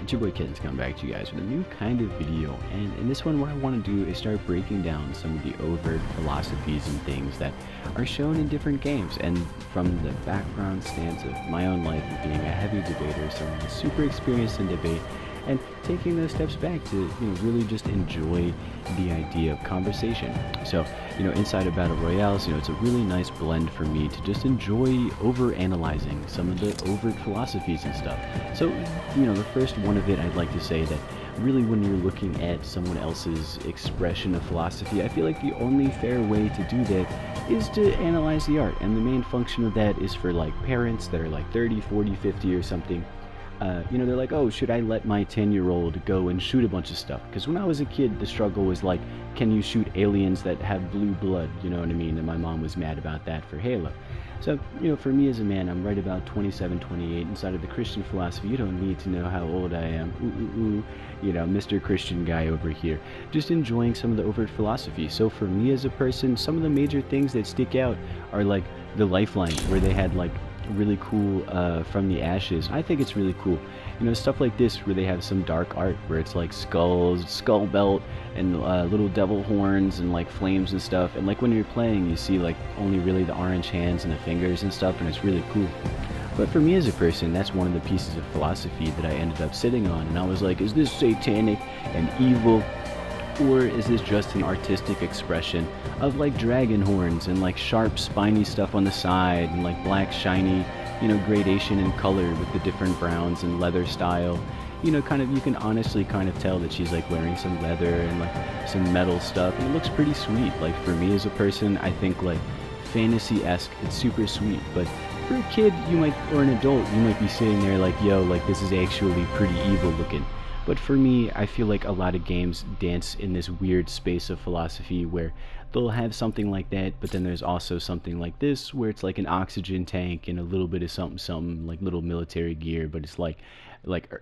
It's your boy Kittens coming back to you guys with a new kind of video, and in this one what I want to do is start breaking down some of the overt philosophies and things that are shown in different games, and from the background stance of my own life of being a heavy debater, someone who's super experienced in debate, and taking those steps back to really just enjoy the idea of conversation. So inside of battle royales, it's a really nice blend for me to just enjoy over analyzing some of the overt philosophies and stuff. So the first one of it, I'd like to say that really when you're looking at someone else's expression of philosophy, I feel like the only fair way to do that is to analyze the art, and the main function of that is for like parents that are like 30, 40, 50 or something. They're like, oh, should I let my 10-year-old go and shoot a bunch of stuff? Because when I was a kid, the struggle was like, can you shoot aliens that have blue blood? You know what I mean? And my mom was mad about that for Halo. So, for me as a man, I'm right about 27, 28. Inside of the Christian philosophy, you don't need to know how old I am. Mr. Christian guy over here. Just enjoying some of the overt philosophy. So for me as a person, some of the major things that stick out are like the Lifeline, where they had like really cool from the ashes. I think it's really cool, stuff like this where they have some dark art where it's like skulls, skull belt, and little devil horns and like flames and stuff, and like when you're playing you see like only really the orange hands and the fingers and stuff, and it's really cool. But for me as a person, that's one of the pieces of philosophy that I ended up sitting on, and I was like, is this satanic and evil, or is this just an artistic expression of like dragon horns and like sharp spiny stuff on the side and like black shiny gradation in color with the different browns and leather style? You can honestly kind of tell that she's like wearing some leather and like some metal stuff, and it looks pretty sweet. Like for me as a person, I think like fantasy-esque, it's super sweet. But for a kid, or an adult, you might be sitting there like, yo, like this is actually pretty evil looking. But for me, I feel like a lot of games dance in this weird space of philosophy where they'll have something like that, but then there's also something like this where it's like an oxygen tank and a little bit of something, like little military gear, but it's like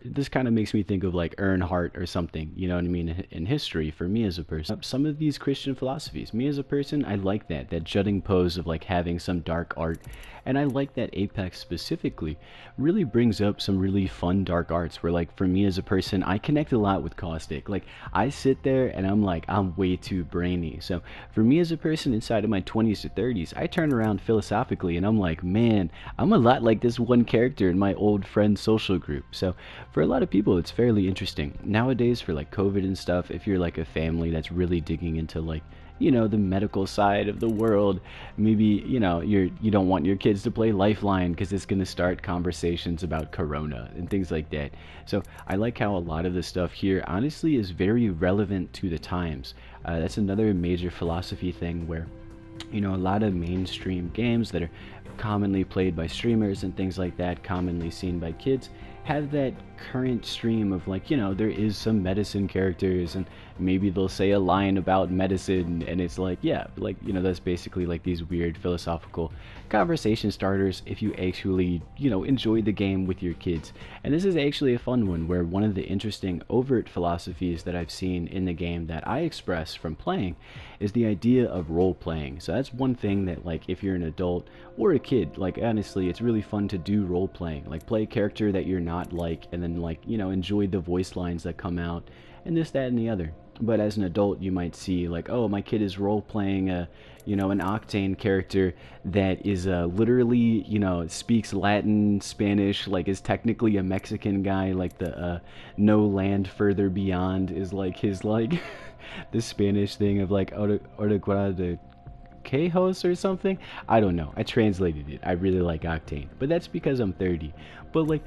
this kind of makes me think of like Earnhardt or something, you know what I mean, in history for me as a person. Some of these Christian philosophies, me as a person, I like that jutting pose of like having some dark art, and I like that Apex specifically really brings up some really fun dark arts where like for me as a person, I connect a lot with Caustic. Like I sit there and I'm like, I'm way too brainy. So for me as a person inside of my 20s to 30s, I turn around philosophically and I'm like, man, I'm a lot like this one character in my old friend social group. So for a lot of people, it's fairly interesting. Nowadays for like COVID and stuff, if you're like a family that's really digging into like the medical side of the world, maybe you don't want your kids to play Lifeline because it's going to start conversations about corona and things like that. So I like how a lot of the stuff here honestly is very relevant to the times. That's another major philosophy thing where a lot of mainstream games that are commonly played by streamers and things like that, commonly seen by kids, have that current stream of like, there is some medicine characters and maybe they'll say a line about medicine, and it's like, yeah, like that's basically like these weird philosophical conversation starters if you actually enjoy the game with your kids. And this is actually a fun one where one of the interesting overt philosophies that I've seen in the game that I express from playing is the idea of role playing. So that's one thing that like if you're an adult or a kid, like honestly it's really fun to do role playing, like play a character that you're not like, and then like enjoy the voice lines that come out and this, that, and the other. But as an adult, you might see like, oh, my kid is role playing an Octane character that is literally speaks Latin, Spanish, like is technically a Mexican guy, like the no land further beyond is like his like the Spanish thing of like Ordeguada de Quejos or something. I don't know, I translated it. I really like Octane, but that's because I'm 30. But like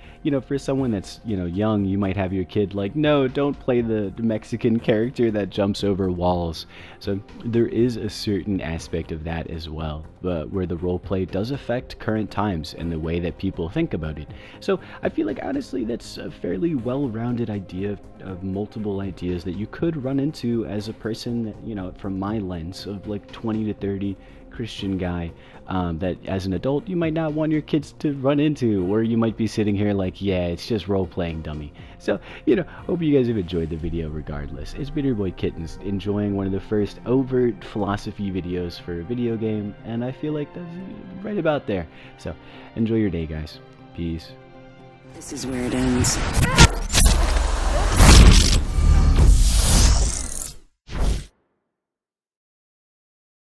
for someone that's young, you might have your kid like, no, don't play the Mexican character that jumps over walls. So there is a certain aspect of that as well, but where the role play does affect current times and the way that people think about it. So I feel like honestly that's a fairly well-rounded idea of multiple ideas that you could run into as a person, from my lens of like 20 to 30 Christian guy, that as an adult you might not want your kids to run into, or you might be sitting here like, yeah, it's just role-playing, dummy. So hope you guys have enjoyed the video regardless. It's been your boy Kittens, enjoying one of the first overt philosophy videos for a video game, and I feel like that's right about there. So enjoy your day, guys. Peace. This is where it ends.